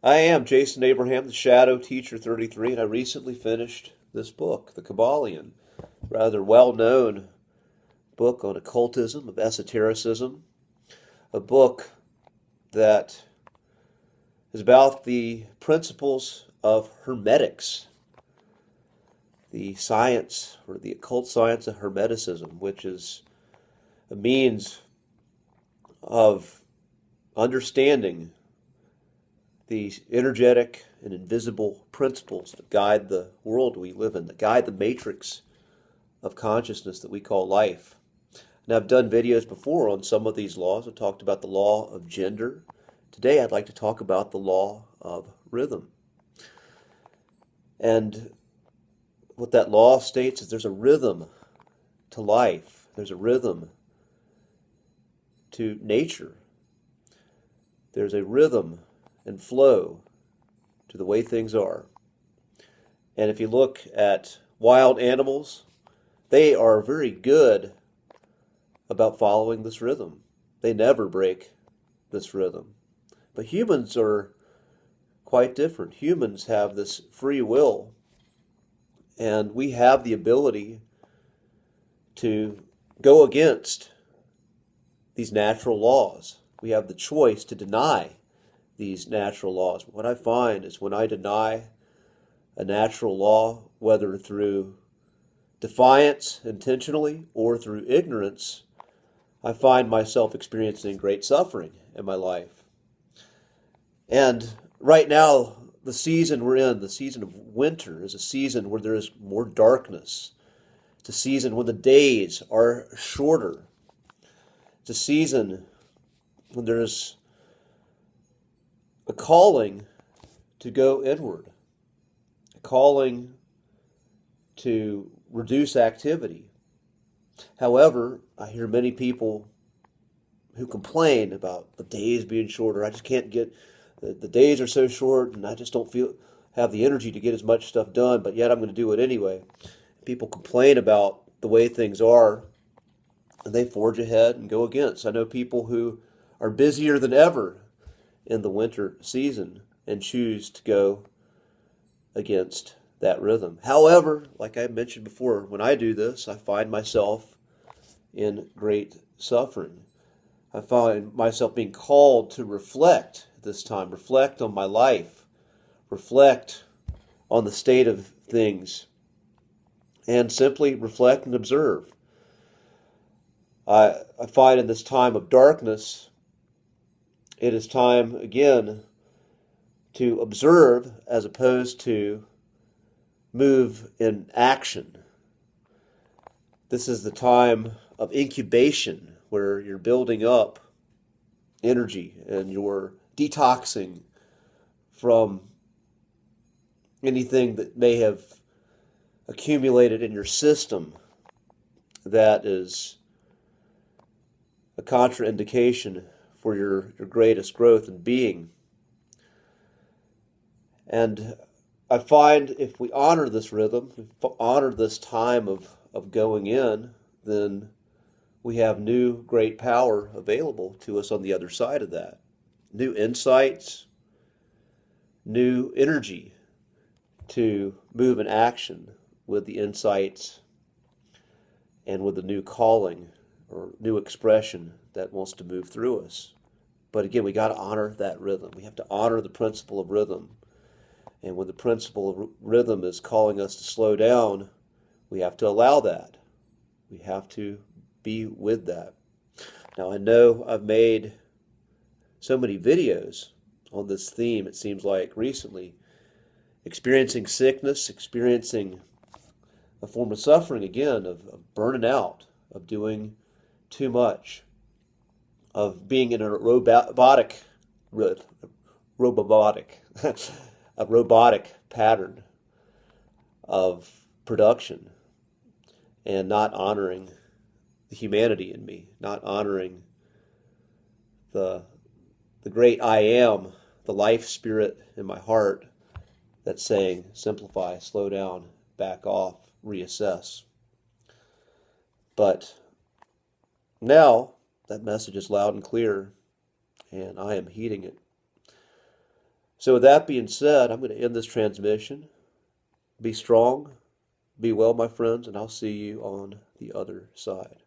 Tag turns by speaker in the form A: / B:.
A: I am Jason Abraham, the Shadow Teacher 33, and I recently finished this book, The Kabbalion, rather well-known book on occultism, of esotericism, a book that is about the principles of hermetics, the science or the occult science of hermeticism, which is a means of understanding the energetic and invisible principles that guide the world we live in, that guide the matrix of consciousness that we call life. And I've done videos before on some of these laws. I've talked about the law of gender. Today I'd like to talk about the law of rhythm. And what that law states is there's a rhythm to life. There's a rhythm to nature. There's a rhythm and flow to the way things are. And if you look at wild animals, they are very good about following this rhythm. They never break this rhythm. But humans are quite different. Humans have this free will, and we have the ability to go against these natural laws. We have the choice to deny these natural laws. What I find is when I deny a natural law, whether through defiance intentionally or through ignorance, I find myself experiencing great suffering in my life. And right now, the season we're in, the season of winter, is a season where there is more darkness. It's a season when the days are shorter. It's a season when there's a calling to go inward, a calling to reduce activity. However, I hear many people who complain about the days being shorter. I just can't get, the days are so short and I just don't have the energy to get as much stuff done, but yet I'm going to do it anyway. People complain about the way things are and they forge ahead and go against. I know people who are busier than ever in the winter season and choose to go against that rhythm. However, like I mentioned before, when I do this, I find myself in great suffering. I find myself being called to reflect this time, reflect on my life, reflect on the state of things, and simply reflect and observe. I find in this time of darkness, it is time again to observe as opposed to move in action. This is the time of incubation where you're building up energy and you're detoxing from anything that may have accumulated in your system that is a contraindication for your greatest growth and being. And I find if we honor this rhythm, we honor this time of going in, then we have new great power available to us on the other side of that. New insights, new energy to move in action with the insights and with the new calling or new expression that wants to move through us. But again, we got to honor that rhythm. We have to honor the principle of rhythm. And when the principle of rhythm is calling us to slow down, we have to allow that. We have to be with that. Now, I know I've made so many videos on this theme, it seems like recently, experiencing sickness, experiencing a form of suffering again, of burning out, of doing too much, of being in a robotic a robotic pattern of production and not honoring the humanity in me, not honoring the great I am, the life spirit in my heart that's saying simplify, slow down, back off, reassess. But now that message is loud and clear, and I am heeding it. So with that being said, I'm going to end this transmission. Be strong, be well, my friends, and I'll see you on the other side.